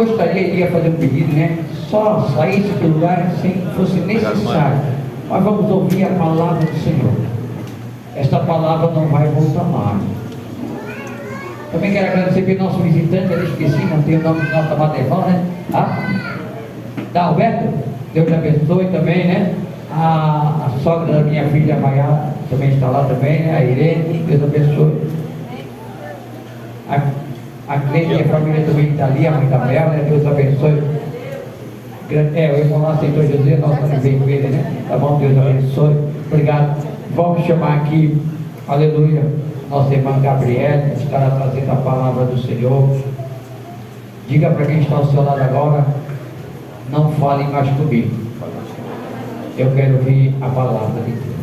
gostaria, iria fazer um pedido, né? Só saísse do lugar sem fosse necessário. Mas vamos ouvir a palavra do Senhor. Esta palavra não vai voltar mais. Também quero agradecer pelo nosso visitante, eu esqueci, não tem o nome do nosso amado irmão, né? Da Alberto, Deus te abençoe também, né? A sogra da minha filha Maiara também está lá também, né? A Irene, Deus abençoe. A Cleide e a família também está ali, a mãe da Bela, né? Deus abençoe. O irmão lá aceitou Jesus, nossa vem com ele, né? Tá bom, Deus abençoe. Obrigado. Vamos chamar aqui, aleluia, nossa irmã Gabriela, que estará trazendo a palavra do Senhor. Diga para quem está ao seu lado agora, não fale mais comigo. Eu quero ouvir a palavra de Deus.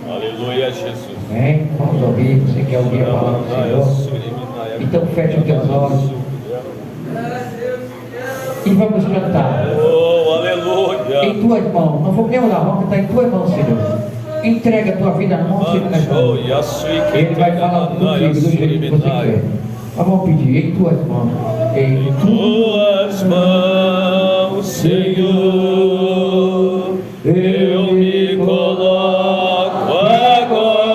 Aleluia, Jesus. Amém? Vamos ouvir, você quer ouvir a palavra do Senhor? Então feche os teus olhos e vamos cantar. Oh, aleluia. Em tuas mãos, não vamos nem orar, vamos cantar em tuas mãos, Senhor. Entrega a tua vida na mão do Senhor. Ele vai falar contigo do jeito que você quer. Mas vamos pedir, em tuas mãos. Em tuas mãos, Senhor, eu me coloco agora.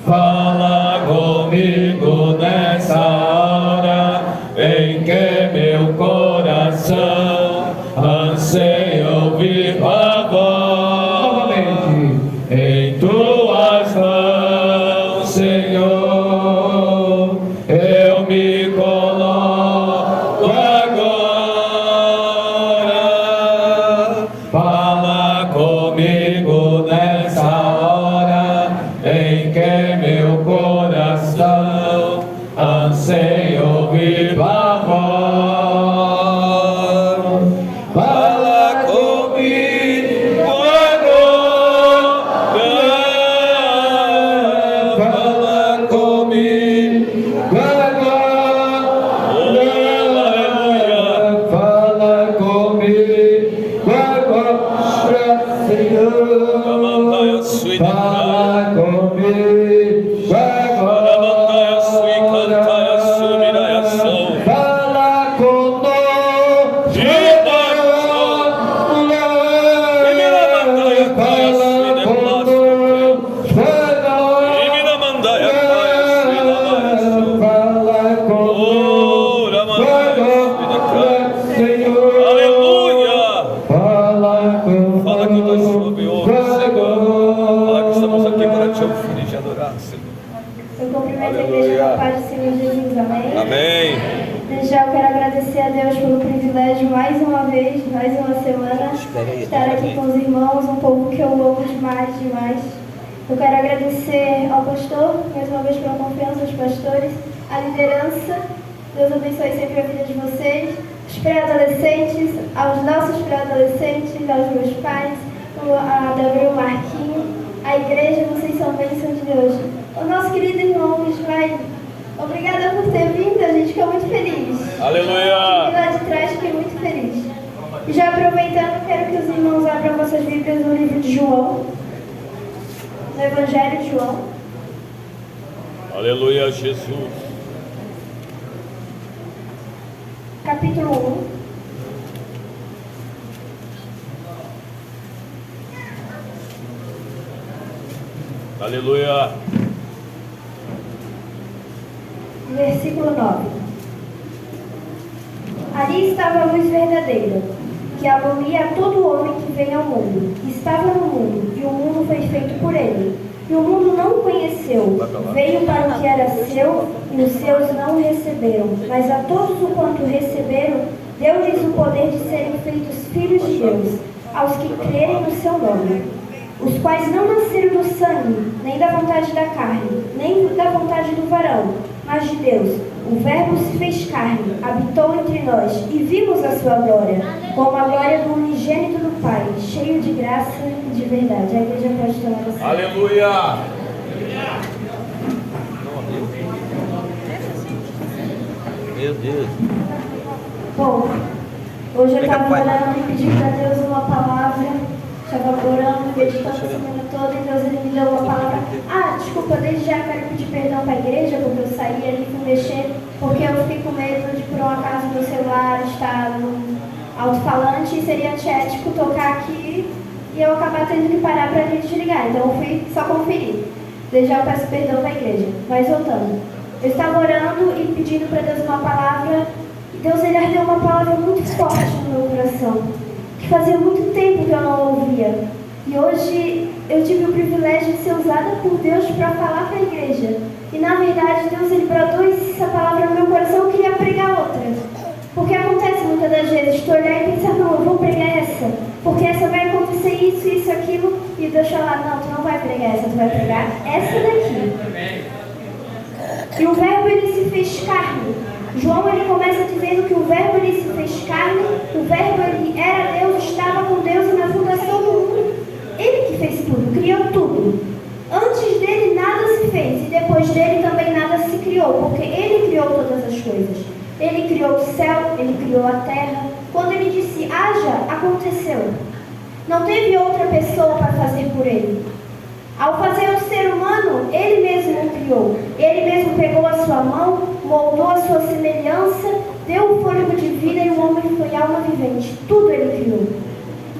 Fala comigo nessa hora em que meu coração anseia ouvir a voz. Novamente. Em tuas mãos, Senhor, eu me coloco agora. Fala comigo nessa hora em que meu coração anseia ouvir a voz. Fala comigo agora. Fala comigo agora. Fala comigo agora, Senhor. Fala comigo agora. Fala conosco. Fala que nós ouvimos, Senhor. Fala que estamos aqui para te oferir e te adorar, Senhor. Eu cumprimento a igreja com a paz do Senhor Jesus, amém? Amém. Desde já eu quero agradecer a Deus pelo privilégio, mais uma vez, mais uma semana, estar aqui com os irmãos, um povo que eu amo demais, demais. Eu quero agradecer ao pastor, mais uma vez pela confiança dos pastores, a liderança. Deus abençoe sempre a vida de vocês, os pré-adolescentes, aos nossos pré-adolescentes, aos meus pais, a Débora e o Marquinho, a igreja, vocês são bênção de Deus. O nosso querido irmão Ismael, obrigada por ter vindo, a gente ficou muito feliz. Aleluia. E lá de trás fiquei muito feliz. E já aproveitando, quero que os irmãos abram vossas Bíblias no livro de João, no Evangelho de João. Aleluia, Jesus. Capítulo 1. Aleluia. Versículo 9. Ali estava a luz verdadeira, que alumia a todo homem que vem ao mundo. Estava no mundo, e o mundo foi feito por ele. E o mundo não o conheceu. Veio para o que era seu, e os seus não o receberam. Mas a todos o quanto receberam, deu-lhes o poder de serem feitos filhos de Deus, aos que crerem no seu nome. Os quais não nasceram do sangue, nem da vontade da carne, nem da vontade do varão, mas de Deus. O Verbo se fez carne, habitou entre nós, e vimos a sua glória, como a glória do unigênito do Pai, cheio de graça e de verdade. A igreja pode tomar você. Aleluia. Meu Deus. Bom, hoje eu estava orando e pedi para Deus uma palavra. Estava orando, meditando a semana toda, e Deus ele me deu uma palavra. Ah, desculpa, desde já quero pedir perdão para a igreja, porque eu saí ali, fui mexer porque eu fiquei com medo de, por um acaso, meu celular estar no alto-falante e seria antiético tocar aqui e eu acabar tendo que parar para ele desligar. Então eu fui só conferir. Desde já eu peço perdão na igreja. Mas voltando. Eu estava orando e pedindo para Deus uma palavra, e Deus ele ardeu uma palavra muito forte no meu coração, que fazia muito tempo que eu não ouvia. E hoje eu tive o privilégio de ser usada por Deus para falar para a igreja. E na verdade Deus ele bradou essa palavra no meu coração, eu queria pregar outra. Porque acontece muitas das vezes, tu olhar e pensar, não, eu vou pregar essa, porque essa vai acontecer isso, aquilo, e Deus falar, não, tu não vai pregar essa, tu vai pregar essa daqui. E o verbo ele se fez carne. João ele começa dizendo que o verbo ele se fez carne, o verbo ele era Deus, estava com Deus e na fundação do mundo. Ele que fez tudo, criou tudo. Antes dele nada se fez e depois dele também nada se criou, porque ele criou todas as coisas. Ele criou o céu, ele criou a terra. Quando ele disse haja, aconteceu. Não teve outra pessoa para fazer por ele. Ao fazer o ser humano, ele mesmo o criou. Ele mesmo pegou a sua mão, moldou a sua semelhança, deu o fôlego de vida e o homem foi alma vivente. Tudo ele criou.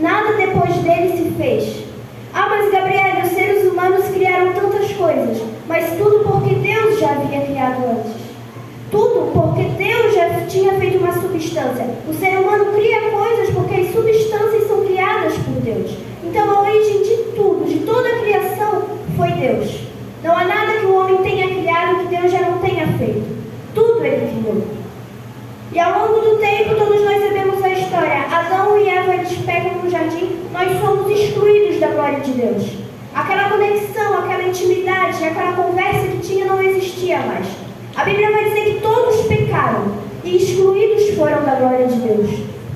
Nada depois dele se fez. Ah, mas Gabriel, os seres humanos criaram tantas coisas, mas tudo porque Deus já havia criado antes. Tudo porque Deus já tinha feito uma substância. O ser humano cria coisas porque as substâncias são criadas por Deus. Então a origem de tudo, de toda a criação, foi Deus. Não há nada que o homem tenha criado que Deus já não tenha feito. Tudo ele criou. E ao longo do tempo, todos nós sabemos a história. Adão e Eva, eles pegam no jardim, nós somos excluídos da glória de Deus. Aquela conexão, aquela intimidade, aquela conversa que tinha não existia mais. A Bíblia vai dizer que todos pecaram e excluídos foram da glória de Deus.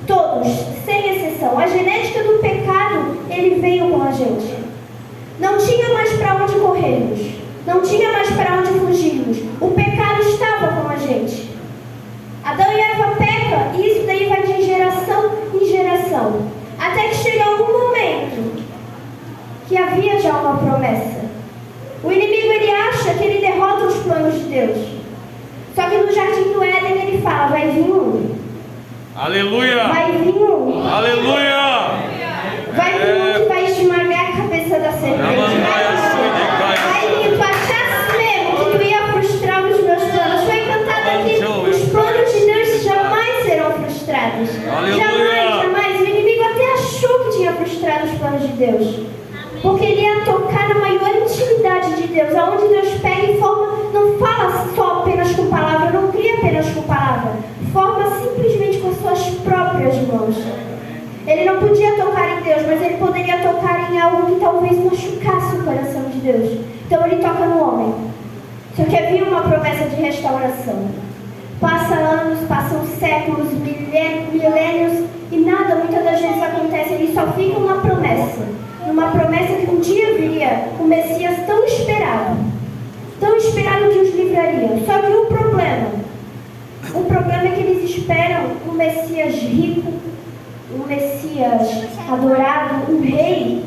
Todos, sem exceção. A genética do pecado, ele veio com a gente. Não tinha mais para onde corrermos. Não tinha mais para onde fugirmos. O pecado estava com a gente. Adão e Eva pecam e isso daí vai de geração em geração. Até que chega algum momento que havia já uma promessa. O inimigo ele acha que ele derrota os planos de Deus. Só que no jardim do Éden ele fala, vai vir um. Aleluia! Vai vir um. Aleluia! Vai vir um que vai esmagar a cabeça da serpente. Vai vir, tu achasse mesmo que tu ia frustrar os meus planos. Foi cantado aqui, os planos de Deus jamais serão frustrados. Jamais, jamais. O inimigo até achou que tinha frustrado os planos de Deus. Porque ele ia tocar na maior intimidade de Deus, aonde Deus pega e forma, não fala só apenas com palavra, não cria apenas com palavra, forma simplesmente com as suas próprias mãos. Ele não podia tocar em Deus, mas ele poderia tocar em algo que talvez machucasse o coração de Deus. Então ele toca no homem. Só que havia uma promessa de restauração. Passa anos, passam séculos, milênios, e nada muitas das vezes acontece, eles só ficam na promessa. Numa promessa que um dia viria o Messias tão esperado que os livraria. Só que o problema é que eles esperam um Messias rico, um Messias adorado, um rei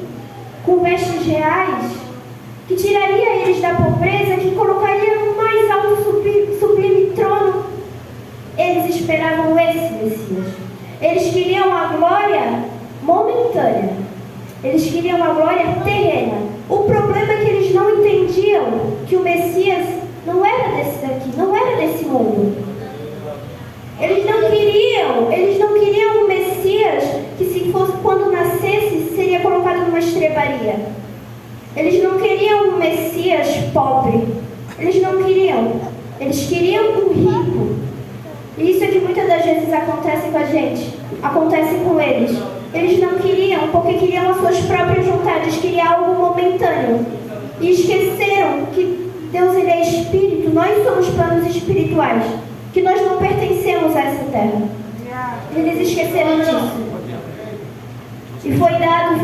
com vestes reais, que tiraria eles da pobreza, que colocaria no mais alto sublime trono. Eles esperavam esse Messias. Eles queriam a glória momentânea. Eles queriam a glória terrena. O problema é que eles não entendiam que o Messias não era desse daqui, não era desse mundo. Eles não queriam um Messias que, se fosse quando nascesse, seria colocado numa estrebaria. Eles não queriam um Messias pobre. Eles não queriam. Eles queriam um rico. E isso é que muitas das vezes acontece com a gente. Acontece com eles. Eles não queriam, porque queriam as suas próprias vontades, queriam algo momentâneo. E esqueceram que Deus ele é espírito, nós somos planos espirituais, que nós não pertencemos a essa terra. Eles esqueceram disso. E foi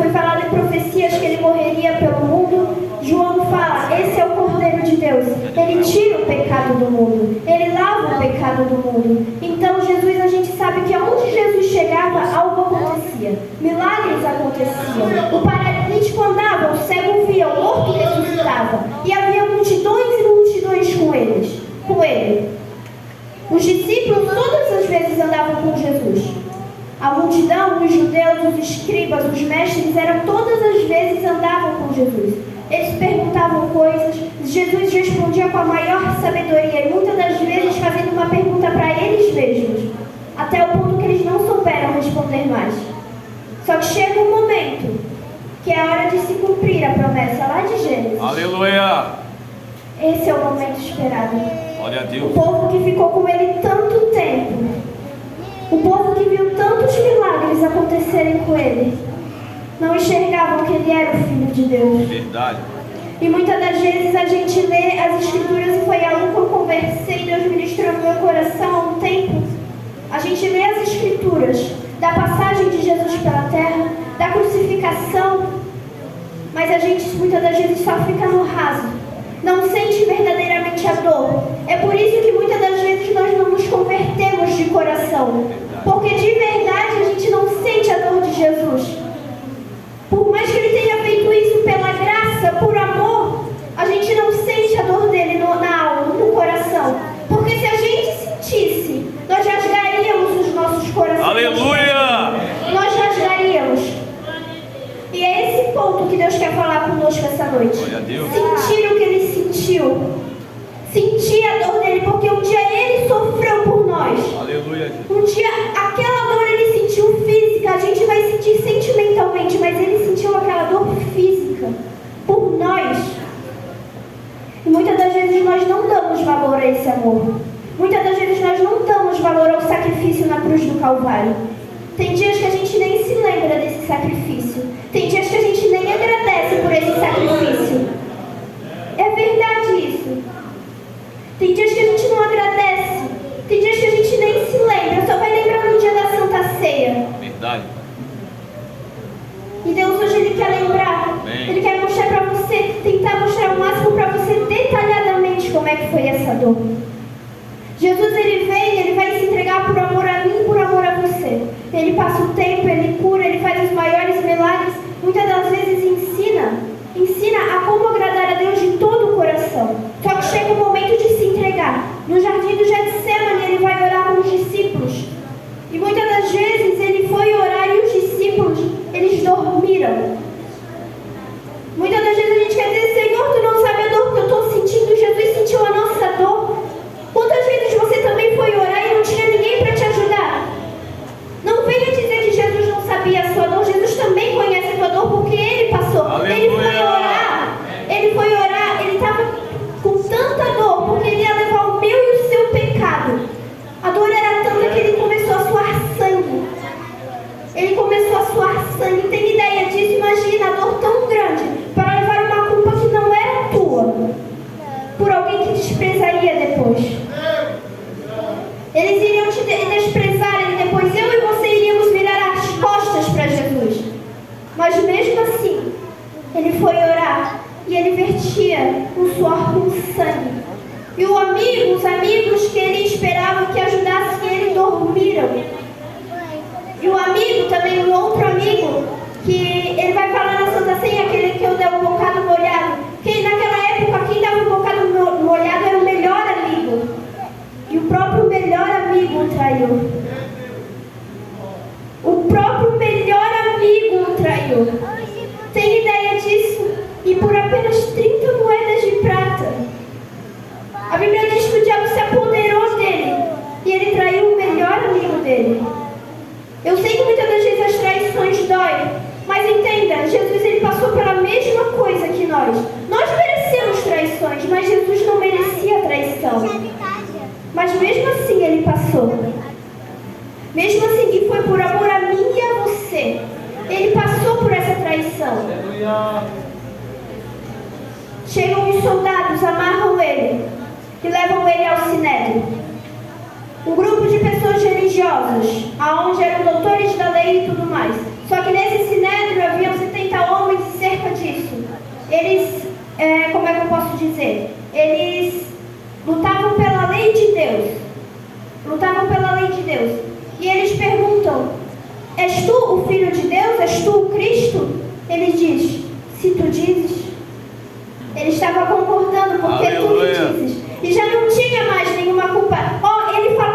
falado em profecias que ele morreria pelo mundo. João fala, esse é o Cordeiro de Deus. Ele tira o pecado do mundo. Ele lava o pecado do mundo. Então Jesus, a gente sabe que aonde Jesus chegava, algo acontecia. Milagres aconteciam. O paralítico andava, o cego via, o morto ressuscitava. E havia multidões e multidões com ele. Os discípulos todas as vezes andavam com Jesus. A multidão, os judeus, os escribas, os mestres, todas as vezes andavam com Jesus. Eles perguntavam coisas, Jesus respondia com a maior sabedoria e muitas das vezes fazendo uma pergunta para eles mesmos, até o ponto que eles não souberam responder mais. Só que chega um momento que é a hora de se cumprir a promessa lá de Gênesis. Aleluia! Esse é o momento esperado. Glória a O Deus. povo que ficou com ele tanto tempo, o povo que viu tantos milagres acontecerem com ele, não enxergavam que ele era o Filho de Deus. Verdade. E muitas das vezes a gente lê as Escrituras, e foi algo que eu conversei, Deus ministrou no meu coração há um tempo. A gente lê as Escrituras da passagem de Jesus pela terra, da crucificação, mas a gente muitas das vezes só fica no raso, não sente verdadeiramente a dor. É por isso que muitas das vezes nós não nos convertemos de coração, porque de verdade a gente não sente a dor de Jesus. Por mais que ele tenha feito isso pela graça, por amor, a gente não sente a dor dele na alma, no coração. Porque se a gente sentisse, nós rasgaríamos os nossos corações. Aleluia! Nós rasgaríamos. E é esse ponto que Deus quer falar conosco essa noite. Glória a Deus. Sentir o que ele sentiu. Sentir a dor dele, porque um dia ele sofreu por nós. Aleluia, Jesus. Um dia aquela dor ele sentiu física, a gente vai sentir sentimentalmente, mas ele sentiu aquela dor física por nós. E muitas das vezes nós não damos valor a esse amor. Muitas das vezes nós não damos valor ao sacrifício na cruz do Calvário. Tem dias que a gente nem se lembra desse sacrifício. Tem dias que a gente nem agradece por esse sacrifício. É verdade isso. Tem dias que a gente não agradece. Tem dias que a gente nem se lembra. Só vai lembrar no dia da Santa Ceia. Verdade. E Deus hoje Ele quer lembrar. Amém. Ele quer mostrar para você, tentar mostrar o máximo para você detalhadamente como é que foi essa dor. Jesus ele vem, ele vai se entregar por amor a mim e por amor a você. Ele passa o tempo, ele cura, ele faz os maiores milagres. Muitas das vezes ensina a como agradar a Deus de todo o coração. Só que chega o momento de se entregar. No jardim do Getsemane ele vai orar com os discípulos. E muitas das vezes ele foi orar e os discípulos, eles dormiram. Muitas das vezes a gente quer dizer, Senhor, tu não sabe a dor que eu estou sentindo. Jesus sentiu a nossa dor. Quantas vezes você também foi orar e não tinha ninguém para te ajudar? Não venha dizer que Jesus não sabia a sua dor. Jesus também conhece a sua dor porque ele passou. Aleluia. Ele foi orar, ele estava com tanta dor porque ele ia levar o meu e o seu pecado. A dor era tanta que ele começou a suar sangue. Ele começou a suar sangue. Tem ideia disso? Imagina a dor tão grande para levar uma culpa que não era tua por alguém que desprezaria depois. Eles iriam te desprezar e depois eu e você iríamos virar as costas para Jesus. Mas mesmo assim, ele foi orar e ele vertia um suor com sangue. E os amigos que ele esperava que ajudassem ele dormiram. E o amigo também, um outro amigo, que ele vai falar na Santa Ceia, aquele que eu dei um bocado molhado. Que naquela época quem dava um bocado molhado era o melhor amigo. E o próprio melhor amigo o traiu. O próprio melhor amigo o traiu. Tem ideia disso? E por apenas 30 moedas de prata. A Bíblia diz que o diabo se apoderou dele. E ele traiu o melhor amigo dele. Eu sei que muitas das vezes as traições doem. Mas entenda, Jesus ele passou pela mesma coisa que nós. Nós merecemos traições, mas Jesus não merecia traição. Mas mesmo assim ele passou. Mesmo assim, e foi por amor a mim e a você. Ele passou por essa traição. Chegam os soldados, amarram ele e levam ele ao sinédrio. Um grupo de pessoas religiosas, aonde eram doutores da lei e tudo mais. Só que nesse sinédrio haviam 70 homens e cerca disso. Eles, como é que eu posso dizer? Eles lutavam pela lei de Deus. Lutavam pela lei de Deus. E eles perguntam, és tu o Filho de Deus? És tu o Cristo? Ele diz, se tu dizes. Ele estava concordando porque Aleluia. tu me dizes. E já não tinha mais nenhuma culpa. Ele fala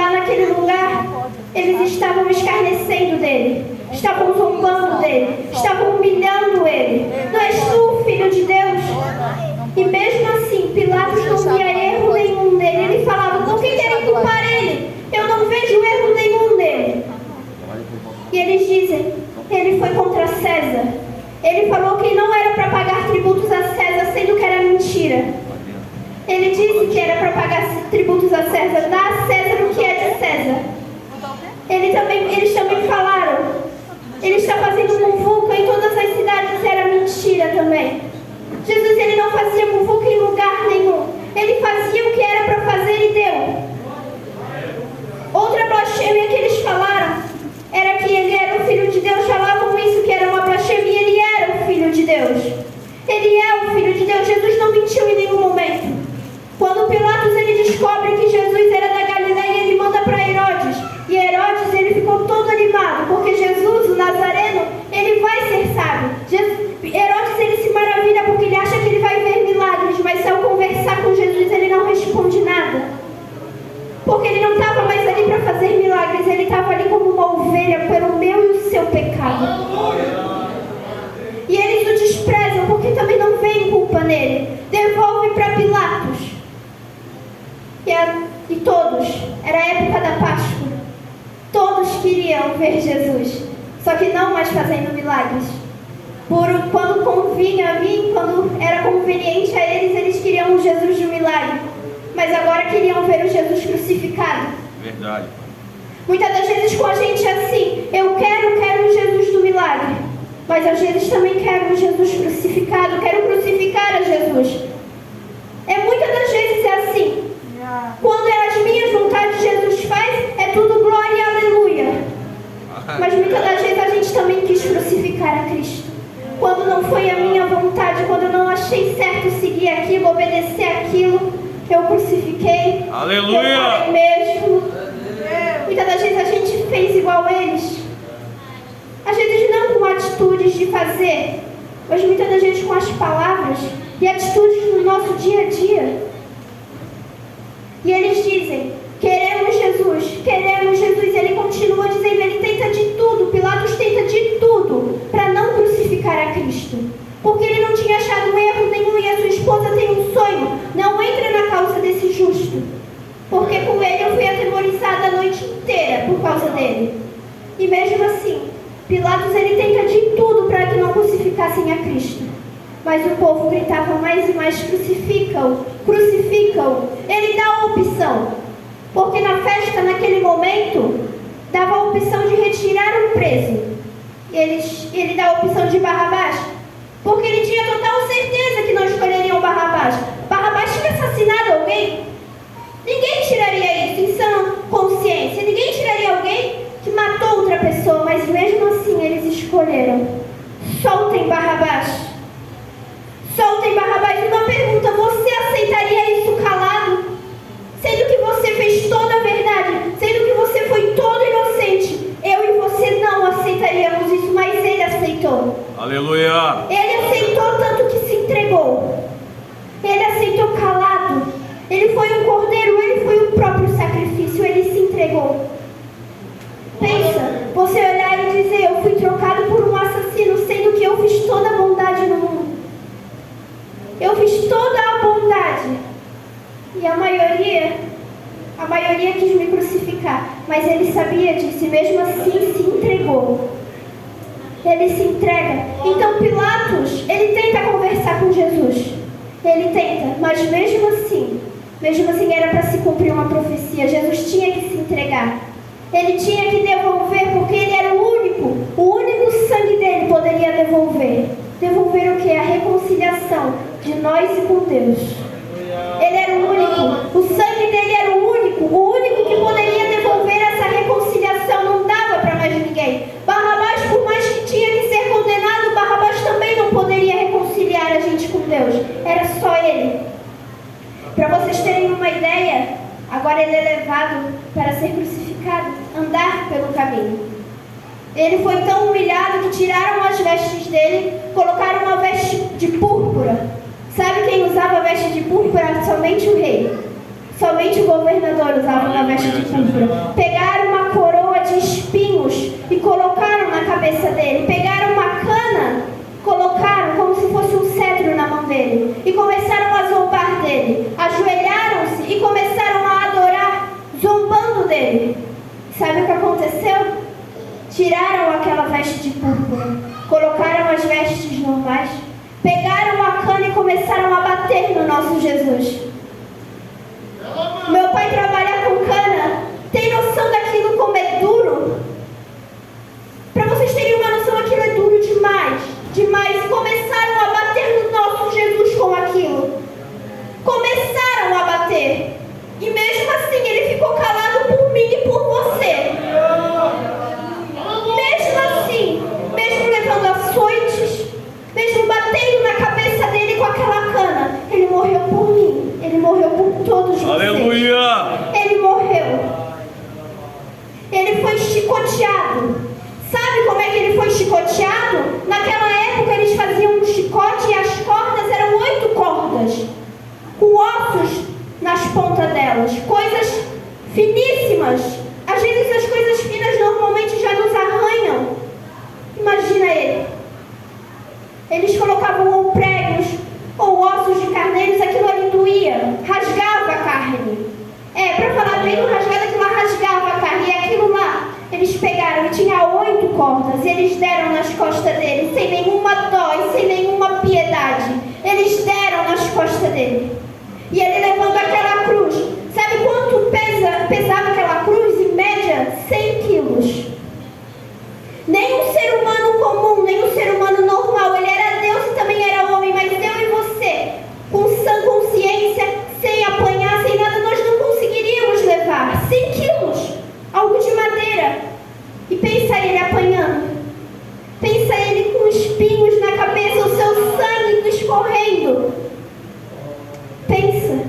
lá naquele lugar, eles estavam escarnecendo dele, estavam zombando dele, estavam humilhando ele. Não és tu o Filho de Deus? E mesmo assim, Pilatos não via erro nenhum nele. Ele falava, por que querem culpar ele? Eu não vejo erro nenhum nele. E eles dizem, ele foi contra César. Ele falou que não era para pagar tributos a César, sendo que era mentira. Ele disse que era para pagar tributos a César, dá a César o que é de César. Eles também falaram, ele está fazendo muvuca em todas as cidades, era mentira também. Jesus, ele não fazia muvuca em lugar nenhum. Ele fazia o que era para fazer e deu. Outra blasfêmia que eles falaram era que ele era o Filho de Deus. Falavam isso, que era uma blasfêmia, e ele era o Filho de Deus. Ele é o Filho de Deus. Jesus não mentiu em nenhum momento. Quando Pilatos ele descobre que Jesus era da Galileia, ele manda para Herodes. E Herodes ele ficou todo animado, porque Jesus, o Nazareno, ele vai ser sábio. Herodes ele se maravilha porque ele acha que ele vai ver milagres, mas ao conversar com Jesus ele não responde nada. Porque ele não estava mais ali para fazer milagres, ele estava ali como uma ovelha pelo meu e o seu pecado. E eles o desprezam porque também não veem culpa nele. Devolve para Pilatos. E todos, era a época da Páscoa, todos queriam ver Jesus, só que não mais fazendo milagres. Quando convinha a mim, quando era conveniente a eles, eles queriam o Jesus do milagre, mas agora queriam ver o Jesus crucificado. Verdade. Muitas das vezes com a gente é assim, eu quero o Jesus do milagre, mas às vezes também quero o Jesus crucificado, quero crucificar a Jesus. Muitas das vezes é assim. Quando é as minhas vontades Jesus faz, é tudo glória e aleluia. Mas muitas das vezes a gente também quis crucificar a Cristo. Quando não foi a minha vontade, quando eu não achei certo seguir aquilo, obedecer aquilo, eu crucifiquei. Aleluia! Eu falei mesmo. Muitas das vezes a gente fez igual eles. Às vezes não com atitudes de fazer, mas muitas das vezes com as palavras e atitudes no nosso dia a dia. E eles dizem, queremos Jesus. E ele continua dizendo, ele tenta de tudo, Pilatos tenta de tudo para não crucificar a Cristo. Porque ele não tinha achado erro nenhum e a sua esposa tem um sonho, não entra na causa desse justo. Porque com ele eu fui atemorizada a noite inteira por causa dele. E mesmo assim, Pilatos ele tenta de tudo para que não crucificassem a Cristo. Mas o povo gritava mais e mais, crucificam. Ele dá a opção, porque na festa, naquele momento, dava a opção de retirar o preso. Ele dá a opção de Barrabás, porque ele tinha total certeza que não escolheriam Barrabás. Barrabás tinha assassinado alguém? Ninguém tiraria isso em sã consciência, ninguém tiraria alguém que matou outra pessoa, mas mesmo assim eles escolheram. Soltem Barrabás. Uma pergunta, você aceitaria isso calado? Sendo que você fez toda a verdade, sendo que você foi todo inocente. Eu e você não aceitaríamos isso, mas ele aceitou. Aleluia! Ele aceitou tanto que se entregou. Ele aceitou calado. Ele foi um cordeiro, ele foi o próprio sacrifício, ele se entregou. Pensa, você olhar e dizer, eu fui trocado por um assassino, sendo que eu fiz toda a bondade no mundo. Eu fiz toda a bondade. E a maioria quis me crucificar. Mas ele sabia disso e mesmo assim se entregou. Ele se entrega. Então Pilatos, ele tenta conversar com Jesus. Ele tenta, mas mesmo assim era para se cumprir uma profecia. Jesus tinha que se entregar. Ele tinha que devolver, porque ele era o único sangue dele poderia devolver. Devolver o que? A reconciliação de nós e com Deus. Ele era o único. O sangue dele era o único que poderia devolver essa reconciliação. Não dava para mais ninguém. Barrabás, por mais que tinha que ser condenado, Barrabás também não poderia reconciliar a gente com Deus. Era só ele. Para vocês terem uma ideia, agora ele é levado para ser crucificado, andar pelo caminho. Ele foi tão humilhado que tiraram as vestes dele, colocaram uma veste de púrpura. Sabe quem usava veste de púrpura? Somente o rei. Somente o governador usava uma veste de púrpura. Pegaram uma coroa de espinhos e colocaram na cabeça dele. Pegaram uma cana, colocaram como se fosse um cetro na mão dele. E começaram a zombar dele. Ajoelharam-se e começaram a adorar, zombando dele. Sabe o que aconteceu? Tiraram aquela veste de púrpura, colocaram as vestes normais, pegaram a cana e começaram a bater no nosso Jesus. Meu pai trabalha com cana. Tem noção daquilo como é duro? Para vocês terem uma noção, aquilo é duro demais. Demais. Começaram a bater no nosso Jesus com aquilo. Começaram a bater. E mesmo assim ele ficou calado por mim e por você. Mesmo assim, mesmo levando açoites, mesmo batendo na cabeça dele com aquela cana, ele morreu por mim. Ele morreu por todos vocês. Aleluia! Ele morreu. Ele foi chicoteado. Sabe como é que ele foi chicoteado? Naquela época eles faziam um chicote e as cordas eram 8 cordas, com ossos nas pontas delas, coisas finíssimas. Às vezes as coisas finas normalmente já nos arranham. Imagina ele. Eles colocavam ou pregos ou ossos de carneiros, aquilo ali doía, rasgava a carne. Para falar bem, não rasgava, aquilo lá rasgava a carne. E aquilo lá, eles pegaram e tinha 8 cordas, e eles deram nas costas dele, sem nenhuma dó e sem nenhuma piedade. Eles deram nas costas dele. E ele levando aquela cruz. Sabe quanto pesava aquela cruz? Em média, 100 quilos. Nem um ser humano comum, nem um ser humano normal. Ele era Deus e também era homem, mas eu e você, com sã consciência, sem apanhar, sem nada, nós não conseguiríamos levar 100 quilos, algo de madeira. E pensa ele apanhando, pensa ele com espinhos na cabeça, o seu sangue escorrendo. Pensa.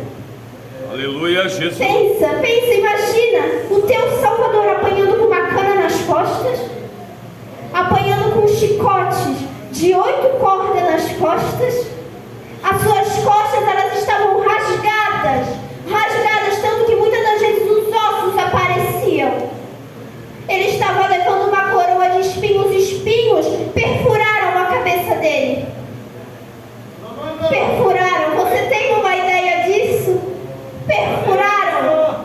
Aleluia, Jesus. Pensa, imagina o teu Salvador apanhando com uma cana nas costas, apanhando com chicotes de 8 cordas nas costas. As suas costas, elas estavam rasgadas, tanto que muitas das vezes os ossos apareciam. Ele estava levando uma coroa de espinhos, espinhos perfuraram a cabeça dele. Perfuraram, você tem uma ideia disso? Perfuraram.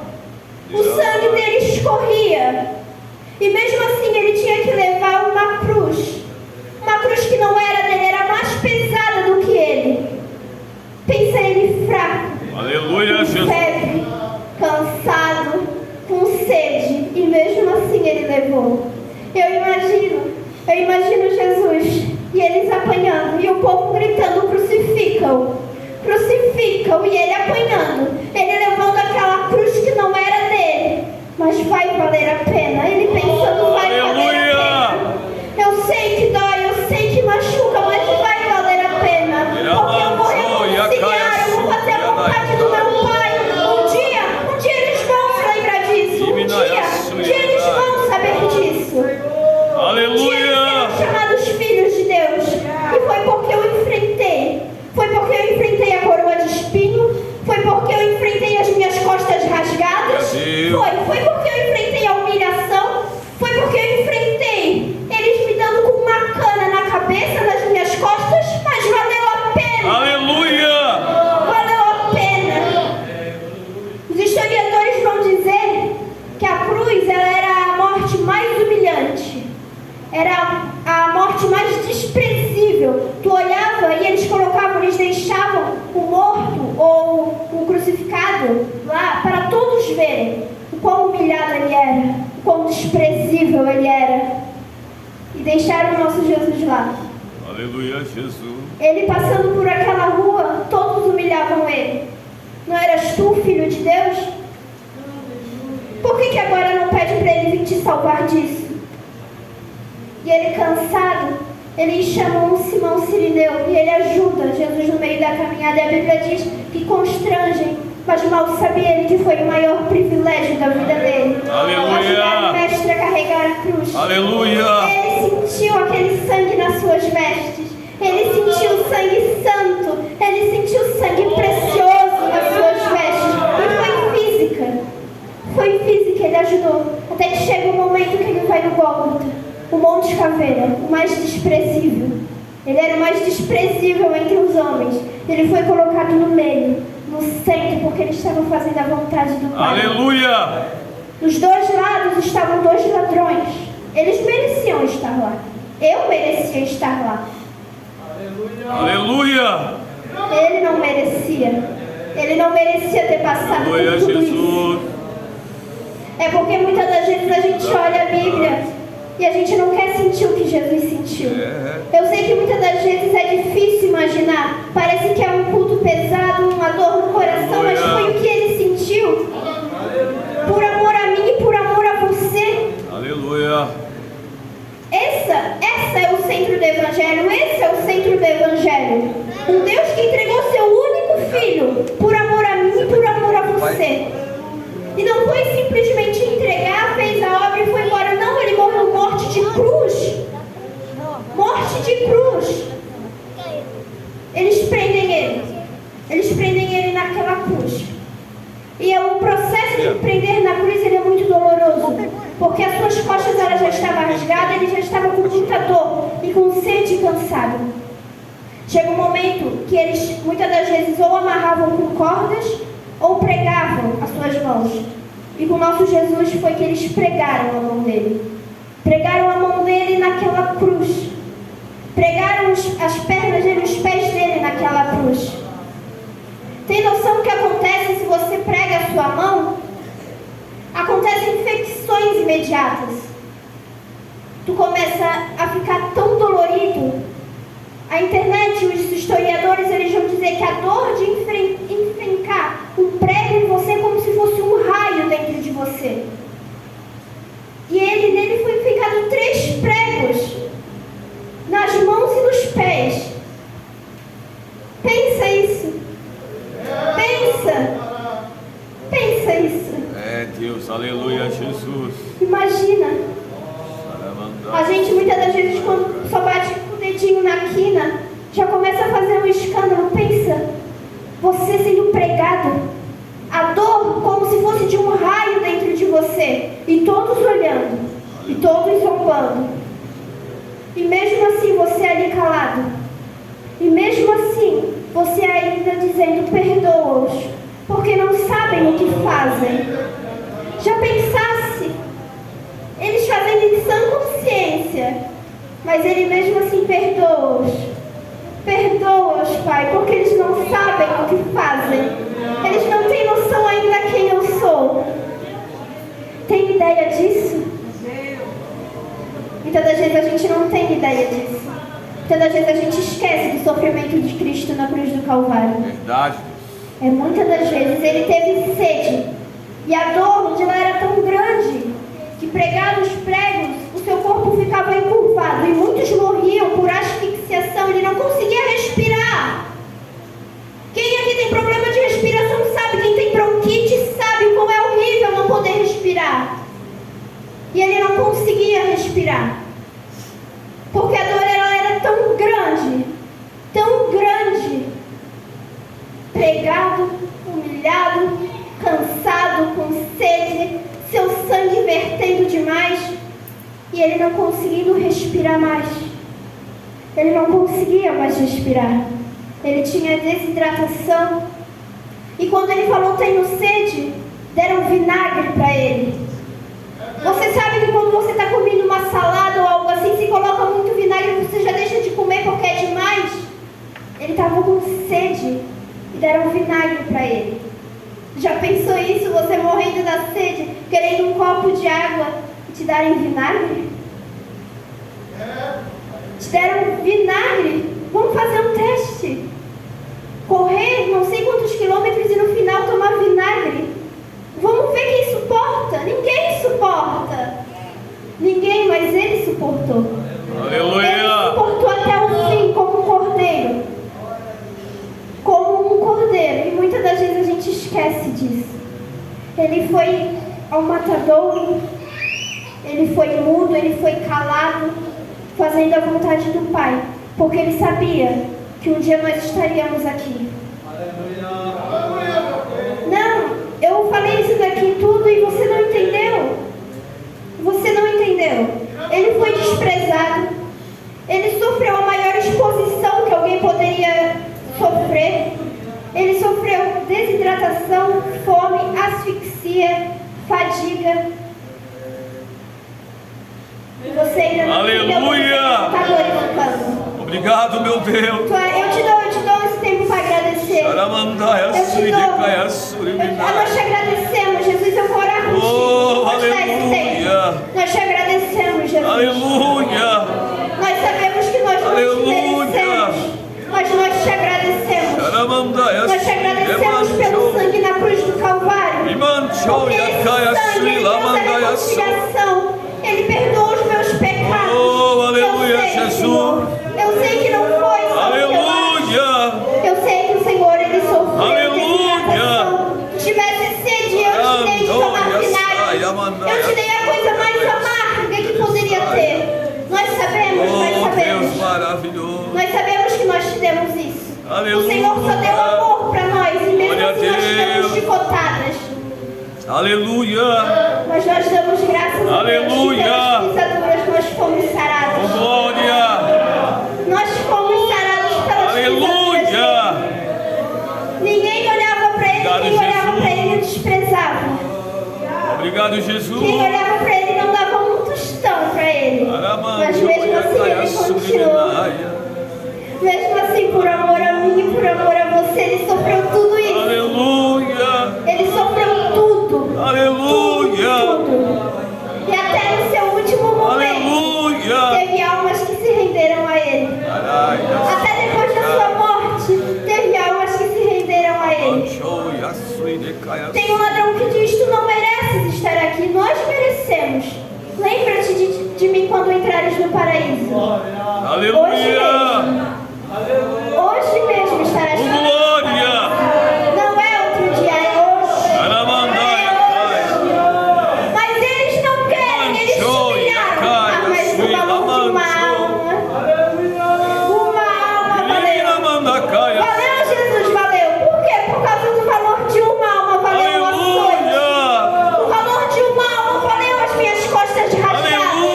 O sangue dele escorria. E mesmo assim ele tinha que levar uma cruz. Uma cruz que não era dele, era mais pesada do que ele. Pensa ele fraco. Aleluia, com Jesus. febre, cansado, com sede. E mesmo assim ele levou. Eu imagino Jesus e eles apanhando. E o povo gritando, crucificam. Crucificam. E ele apanhando. Ele levando aquela cruz que não era dele. Mas vai valer a pena. Ele pensando, vai valer a pena. Eu sei que dói, eu sei que machuca, mas vai valer a pena. Porque eu vou reconciliar, eu vou fazer a vontade do meu Pai. Um dia eles vão se lembrar disso. Um dia eles vão saber disso. Aleluia. Eles serão chamados filhos de Deus. E foi porque eu enfrentei. Foi porque eu enfrentei a coroa de espinho. Foi porque eu enfrentei as minhas costas rasgadas. Foi porque eu enfrentei a humilhação. Foi porque eu enfrentei eles me dando com uma cana na cabeça, nas minhas costas. Mas valeu a pena. Aleluia. Valeu a pena. Os historiadores vão dizer que a cruz, ela era a morte mais humilhante. Era a morte mais desprezível. Tu olhava e eles colocavam, eles deixavam o morto ou o crucificado lá para todos verem o quão humilhado ele era, o quão desprezível ele era. E deixaram o nosso Jesus lá. Aleluia, Jesus. Ele passando por aquela rua, todos humilhavam ele. Não eras tu, filho de Deus? Por que agora não pede para ele vir te salvar disso? E ele cansado, ele chama um Simão Cirineu e ele ajuda Jesus no meio da caminhada. E a Bíblia diz que constrangem, mas mal sabia ele que foi o maior privilégio da vida dele. Aleluia. Ajudar o mestre a carregar a cruz. Aleluia. Ele sentiu aquele sangue nas suas vestes. Ele sentiu o sangue santo. Ele sentiu o sangue precioso nas suas vestes. E foi o Monte Caveira, o mais desprezível. Ele era o mais desprezível entre os homens. Ele foi colocado no meio, no centro, porque ele estava fazendo a vontade do Pai. Aleluia! Dos dois lados estavam dois ladrões. Eles mereciam estar lá. Eu merecia estar lá. Aleluia! Ele não merecia. Ele não merecia ter passado Aleluia, por tudo isso. Jesus! É porque muitas das vezes a gente olha a Bíblia e a gente não quer sentir o que Jesus sentiu. Eu sei que muitas das vezes é difícil imaginar. Parece que é um culto pesado, uma dor no coração, mas foi o que ele sentiu. Por amor a mim e por amor a você. Aleluia! Essa é o centro do Evangelho. Esse é o centro do Evangelho. Um Deus que entregou seu único filho por amor a mim e por amor a você. E não foi simplesmente entregar, fez a obra e foi embora. Não, ele morreu morte de cruz. Morte de cruz. Eles prendem ele. Eles prendem ele naquela cruz. E o processo de prender na cruz ele é muito doloroso. Porque as suas costas ela já estava rasgada, ele já estava com muita dor e com sede e cansado. Chega um momento que eles muitas das vezes ou amarravam com cordas ou pregavam as suas mãos. E com o nosso Jesus foi que eles pregaram a mão dele. Pregaram a mão dele naquela cruz. Pregaram as pernas dele, os pés dele naquela cruz. Tem noção do que acontece se você prega a sua mão? Acontecem infecções imediatas. Tu começa a ficar tão dolorido. A internet, os historiadores, eles vão dizer que a dor de enfrencar um prego em você é como se fosse um raio dentro de você. E nele foi fincado 3 pregos nas mãos e nos pés. Pensa isso. Pensa isso. Deus, aleluia, Jesus. Imagina. A gente muitas das vezes quando só bate com o dedinho na quina, já começa a fazer um escândalo. Pensa, você sendo pregado, a dor como se fosse de um raio dentro de você, e todos olhando, e todos zombando. E mesmo assim você ali calado. E mesmo assim você ainda dizendo perdoa-os, porque não sabem o que fazem. Já pensasse? Eles fazendo em sã consciência, mas ele mesmo assim perdoa-os. Perdoa-os, Pai, porque eles não sabem o que fazem. Eles não têm noção ainda quem eu sou. Tem ideia disso? Muitas das vezes a gente não tem ideia disso. Muitas das vezes a gente esquece do sofrimento de Cristo na cruz do Calvário. Verdade. Muitas das vezes ele teve sede. E a dor de lá era tão grande que pregados pregos, o seu corpo ficava encurvado. E muitos morriam por asfixiação, ele não conseguia respirar. Quem aqui tem problema de respiração sabe, quem tem bronquite sabe como é horrível não poder respirar. E ele não conseguia respirar. Porque a dor era tão grande, pregado, humilhado, cansado, com sede, seu sangue vertendo demais, e ele não conseguindo respirar mais. Ele não conseguia mais respirar. Ele tinha desidratação. E quando ele falou tenho sede, deram vinagre para ele. Você sabe que quando você está comendo uma salada ou algo assim, se coloca muito vinagre, você já deixa de comer porque é demais. Ele estava com sede e deram vinagre para ele. Já pensou isso? Você morrendo da sede, querendo um copo de água e te darem vinagre? Te deram vinagre? Vamos fazer um teste. Correr não sei quantos quilômetros e no final tomar vinagre. Vamos ver quem suporta. Ninguém suporta. Ninguém, mas ele suportou. Aleluia. Ele suportou até o fim como um cordeiro. Como um cordeiro. E muitas das vezes a gente esquece disso. Ele foi ao matadouro. Ele foi mudo, ele foi calado, fazendo a vontade do Pai. Porque ele sabia que um dia nós estaríamos aqui. Não, eu falei isso daqui tudo e você não entendeu. Você não entendeu. Ele foi desprezado. Aleluia. Está glorificando. Obrigado, meu Deus. Eu te dou esse tempo para agradecer. Aramandaia, Suidecaia, Surimina. Nós te agradecemos, Jesus. Eu vou orar contigo. Oh, Nós te aleluia. Nós te agradecemos, Jesus. Aleluia. Nós sabemos que nós não te merecemos, mas nós te agradecemos. Aramandaia, Nós te agradecemos pelo sangue na cruz do Calvário. Porque esse sangue, ele trouxe a reconciliação. Ele perdoa os meus pecados. Oh, aleluia, Eu sei, Jesus. Senhor. Eu sei que não foi só Aleluia. eu sei que o Senhor, ele sofreu. Aleluia. Se tivesse sede, eu te dei de tomar vinagre. Eu te dei a coisa mais amarga que poderia ter. Nós sabemos, nós Oh, sabemos. Deus maravilhoso. Nós sabemos que nós te demos isso. Aleluia. O Senhor só deu amor para nós e mesmo Glória a assim nós Deus. damos chicotadas. Aleluia. Mas nós damos graças a Deus Aleluia. que pelas pisaduras nós fomos sarados. Oh, glória. Nós fomos sarados pelas Aleluia. pisaduras. Ninguém olhava para ele, Obrigado, quem olhava Jesus. para ele desprezava. Obrigado, Jesus. Quem olhava para ele não dava um tostão para ele. Mas mesmo assim ele continuou. Mesmo assim, por amor a mim e por amor a você, ele sofreu tudo isso. Aleluia. Ele sofreu tudo. Aleluia. Tudo. E até no seu último momento, Aleluia. teve almas que se renderam a ele. Até depois da sua morte, teve almas que se renderam a ele. Tem um ladrão que diz: tu não mereces estar aqui, nós merecemos. Lembra-te de mim quando entrares no paraíso. Aleluia. Hoje mesmo estarás no paraíso. Glória. Não é outro dia, é hoje. Aramandaia, Mas eles não querem, eles te humilharam. Mas o valor de uma alma. Uma alma valeu. Valeu, Jesus, valeu. Por quê? Por causa do valor de uma alma valeu o açoite. O valor de uma alma valeu as minhas costas rasgadas. O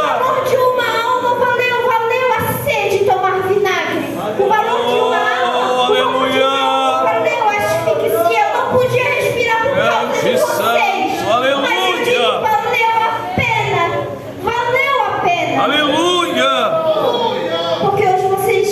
valor de uma alma valeu a sede de tomar vinagre. O valor de uma alma valeu a asfixia. Eu não podia respirar por causa de vocês. Mas eu digo, valeu a pena. Valeu a pena. Aleluia. Porque hoje vocês,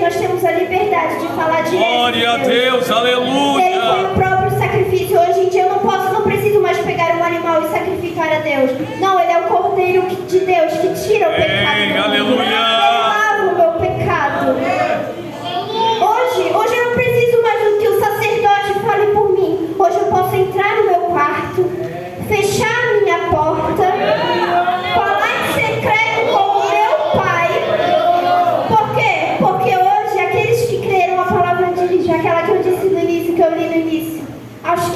nós temos a liberdade de falar direto. Glória a Deus. Ele foi Aleluia. o próprio sacrifício. Hoje em dia eu não preciso mais pegar um animal e sacrificar a Deus. Não, ele é o Cordeiro de Deus que tira o pecado. Ei, do mundo. aleluia. Ele lava o meu pecado. Hoje eu não preciso mais do que o sacerdote fale por mim. Hoje eu posso entrar no meu quarto, fechar a minha porta, falar em secreto com o meu Pai. Por quê? Porque hoje aqueles que creram, a palavra diz, aquela que eu disse no início, que eu li no início, aos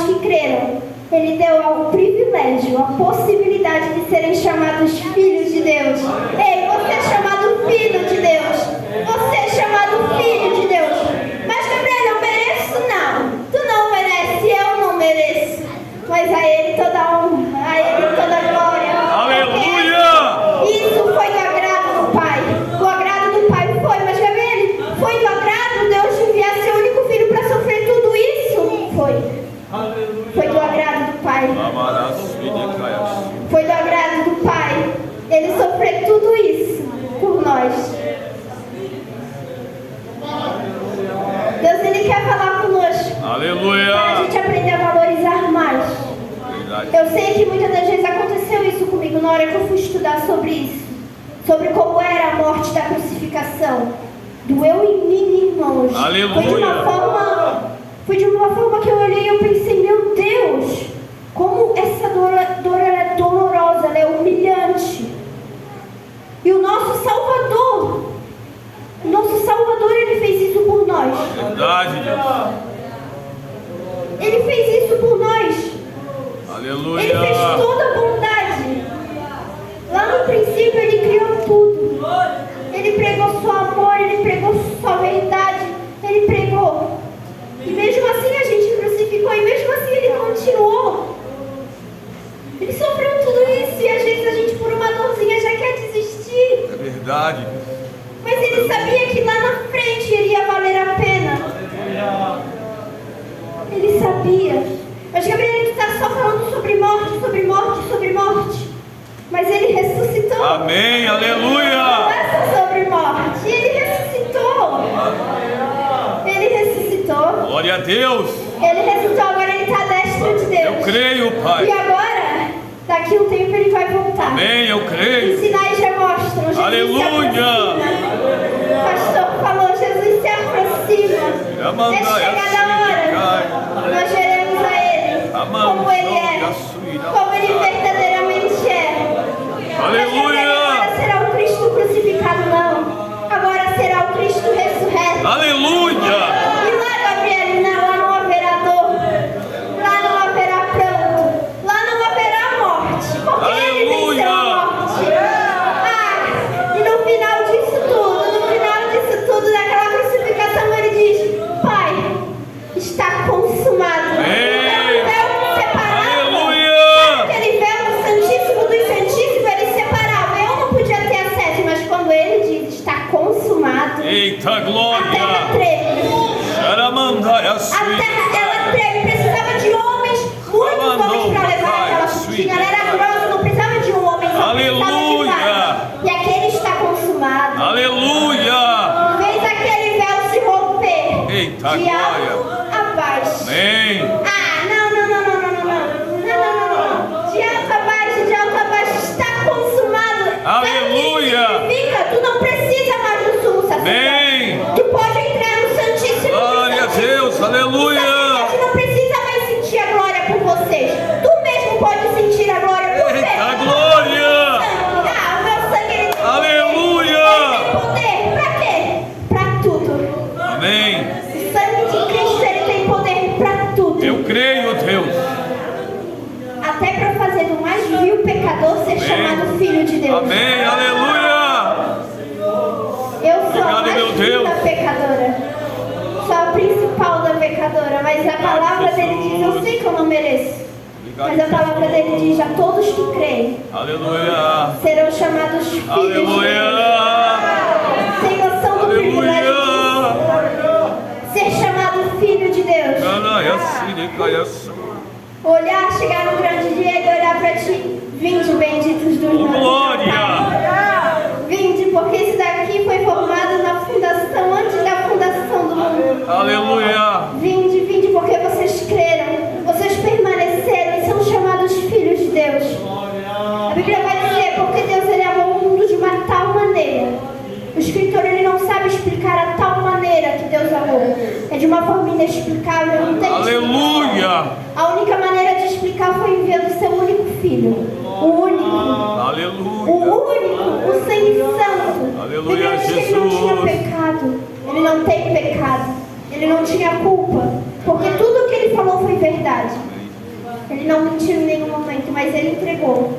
que creram, ele deu o privilégio, a possibilidade de serem chamados filhos de Deus. Ei, você é chamado filho de Deus. Você é chamado filho de Deus. Mas Gabriel, eu mereço? Não. Tu não merece, eu não mereço. Mas a ele toda a honra, a ele toda a glória. Aleluia. Isso foi do agrado do Pai. O agrado do Pai foi, mas Gabriel, foi do agrado Deus de enviar seu único filho para sofrer tudo isso? Foi. Foi do agrado do Pai. Foi do agrado do Pai. Ele sofreu tudo isso por nós. Deus, ele quer falar conosco. Para a Aleluia. gente aprender a valorizar mais. Eu sei que muitas das vezes aconteceu isso comigo na hora que eu fui estudar sobre isso. Sobre como era a morte da crucificação. Doeu em mim, irmãos. Aleluia. Foi de uma forma que eu olhei e eu pensei, meu Deus, como essa dor é dolorosa, ela é humilhante. E o nosso Salvador, ele fez isso por nós. Verdade, Deus. Ele fez isso por nós. Aleluia. Ele fez toda a bondade. Lá no princípio ele criou tudo. Ele pregou só amor, ele pregou só verdade. Ele pregou. E mesmo assim a gente crucificou, e mesmo assim ele continuou. Ele sofreu tudo isso e às vezes a gente por uma dorzinha já quer desistir. É verdade. Mas ele sabia que lá na frente iria valer a pena. Ele sabia. Mas Gabriel, ele está só falando sobre morte, sobre morte, sobre morte. Mas ele ressuscitou. Amém, aleluia. Não é só sobre morte. Ele ressuscitou. Ele ressuscitou. Glória a Deus. Ele ressuscitou, agora ele está à destra de Deus. Eu creio, Pai. E agora, daqui a um tempo ele vai voltar. Amém, eu Os creio. sinais já mostram. Jesus Aleluia. se aproxima. O pastor falou, Jesus se aproxima. É chegada a hora. Nós veremos a ele como ele é. Como ele verdadeiramente é. Aleluia. Agora será o Cristo crucificado, não. Agora será o Cristo ressurreto. Aleluia. E lá, Gabriel, lá não haverá dor, lá não haverá pranto, lá não haverá morte, porque ele venceu a morte. E no final disso tudo, daquela crucificação, ele diz: Pai, está consumado. Ei. O véu que separava, Aleluia. aquele véu do Santíssimo dos Santíssimos, ele separava. Eu não podia ter acesso, mas quando ele diz: está consumado, Eita a terra glória. treme. Xaramandaia A sui. terra, ela treme, precisava de homens, muitos homens para levar aquela cortina. Ela era grossa, não precisava de um homem, só precisava de vários. E aquele está consumado. Aleluia. Fez aquele véu se romper. Eita De glória. alto a baixo. Amém. Não. De alto a baixo está consumado. Aleluia. Sabe o que significa? Tu não precisa mais do sumo sacerdote. Amém. Tu pode entrar no Santíssimo. Glória a Deus. Aleluia. Você não precisa mais sentir a glória por vocês. Tu mesmo pode sentir a glória por você. Eita glória. O meu sangue ele tem Aleluia. poder. Pra quê? Pra tudo. Amém. O sangue de Cristo ele tem poder pra tudo. Eu creio, Deus. Até pra fazer do mais vil pecador ser chamado filho de Deus. Amém. Aleluia. Eu sou a Obrigado, meu mais Deus. linda pecadora. Sou a principal da pecadora. Mas a palavra dele diz: eu sei que eu não mereço. Mas a palavra dele diz: a todos que creem Aleluia. serão chamados filhos de Aleluia. Deus. Tem noção do privilégio Aleluia. de ser chamado filho de Deus? Olhar, chegar no grande dia e olhar para ti. Vinde, benditos dos meus. Glória. Vinde, porque isso daqui foi formado na fundação, antes da fundação do mundo. Aleluia. Vinde, porque vocês creram, vocês permaneceram e são chamados filhos de Deus. A Bíblia vai dizer: porque Deus ele amou o mundo de uma tal maneira. O escritor ele não sabe explicar a tal maneira que Deus amou. É de uma forma inexplicável, não tem Aleluia. A única maneira de explicar foi enviando o seu único filho. O único. Aleluia. O único, o sem santo. Aleluia, Bíblia diz que ele não tinha Jesus. pecado. Ele não tem pecado. Ele não tinha culpa. Porque tudo o que ele falou foi verdade. Ele não mentiu em nenhum momento, mas ele entregou.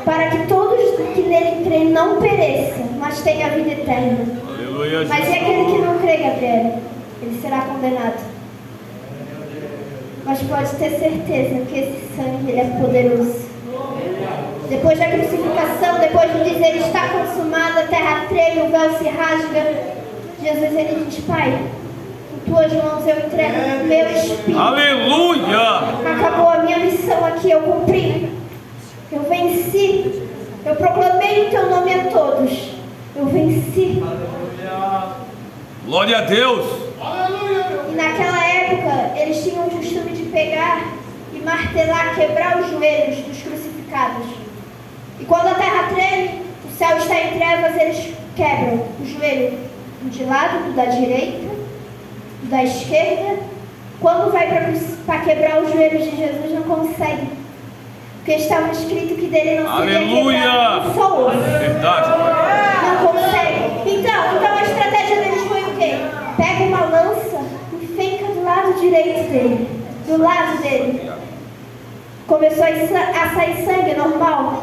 Para que todos que nele creem não pereçam, mas tenham a vida eterna. Aleluia, Mas e aquele que não crê, Gabriel? Ele será condenado. Mas pode ter certeza que esse sangue ele é poderoso. Depois da crucificação, depois de dizer está consumado, a terra treme, o véu se rasga, Jesus ele diz: Pai, em tuas mãos eu entrego o meu espírito. Aleluia. Acabou a minha missão aqui, eu cumpri. Eu venci. Eu proclamei o teu nome a todos. Eu venci. Glória a Deus. E naquela época, eles tinham o costume de pegar e martelar, quebrar os joelhos dos crucificados. E quando a terra treme, o céu está em trevas, eles quebram o joelho do de lado, do da direita, do da esquerda. Quando vai para quebrar os joelhos de Jesus, não consegue. Porque estava escrito que dele não seria quebrado um só osso. Verdade. Não consegue. Então a estratégia deles foi o quê? Pega uma lança e fica do lado direito dele. Do lado dele. Começou a sair sangue normal.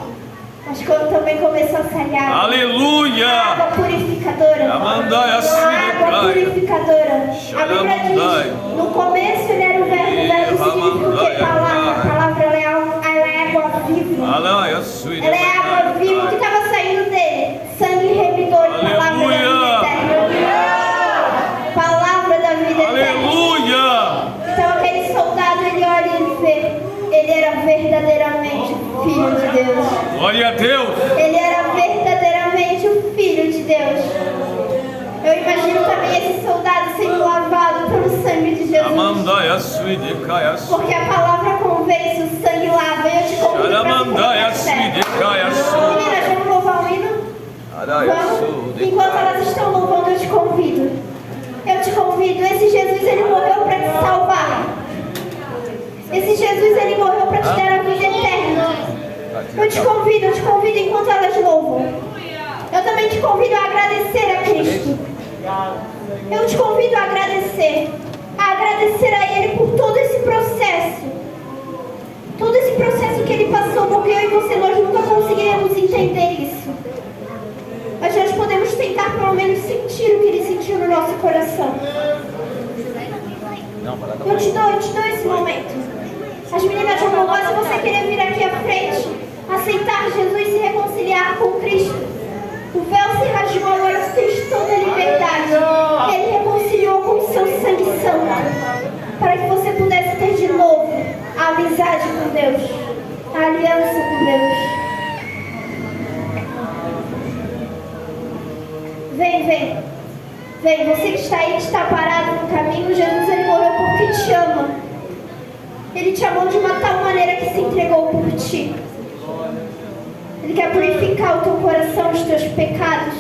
Mas também começou a sair água. Aleluia. Água purificadora. Água purificadora. A Bíblia diz: no começo ele era o verbo significa o que? Palavra. A palavra ela é água viva. Ela é água viva. O que estava saindo dele? Sangue remidor. Palavra da vida eterna. Palavra da vida eterna. Aleluia. Então aquele soldado ele olha e ele vê. Ele era verdadeiramente filho de Deus. Glória a Deus. Ele era verdadeiramente o Filho de Deus. Eu imagino também esse soldado sendo lavado pelo sangue de Jesus. Amandaia suidicaias. Porque a palavra convence, o sangue lava. E eu te convido para Amandaia suidicaias. Meninas, vamos louvar o hino? Vamos? Enquanto elas estão louvando, eu te convido. Eu te convido. Esse Jesus, ele morreu para te salvar. Esse Jesus, ele morreu para te dar a vida eterna. Eu te convido enquanto elas louvam. Eu também te convido a agradecer a Cristo. Eu te convido a agradecer a Ele por todo esse processo. Todo esse processo que Ele passou, porque eu e você, nós nunca conseguiremos entender isso. Mas nós podemos tentar pelo menos sentir o que Ele sentiu no nosso coração. Eu te dou esse momento. As meninas vão louvar. Se você querer vir aqui à frente, aceitar Jesus e se reconciliar com Cristo, o véu se rasgou, agora você tem toda a liberdade. Ele reconciliou com o seu sangue santo, para que você pudesse ter de novo a amizade com Deus, a aliança com Deus. Vem, você que está aí, que está parado no caminho, Jesus, ele morreu porque te ama. Ele te amou de uma tal maneira que se entregou por ti. Ele quer purificar o teu coração, os teus pecados.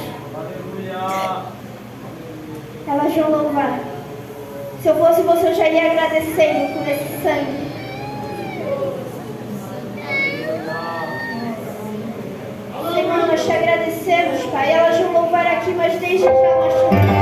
Elas vão louvar. Se eu fosse você, eu já ia agradecendo por esse sangue. Senhor, nós te agradecemos, Pai. Elas vão louvar aqui, mas desde já nós te agradecemos.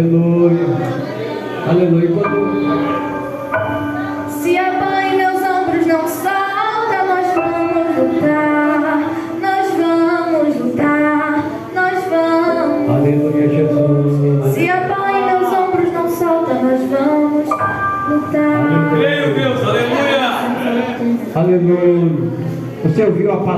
Aleluia. Aleluia. Quando Se a pão em meus ombros não salta, nós vamos lutar. Nós vamos lutar. Nós vamos. aleluia, Jesus. Se a pão em meus ombros não salta, nós vamos lutar. Meu Deus, aleluia. Aleluia. Você ouviu a palavra?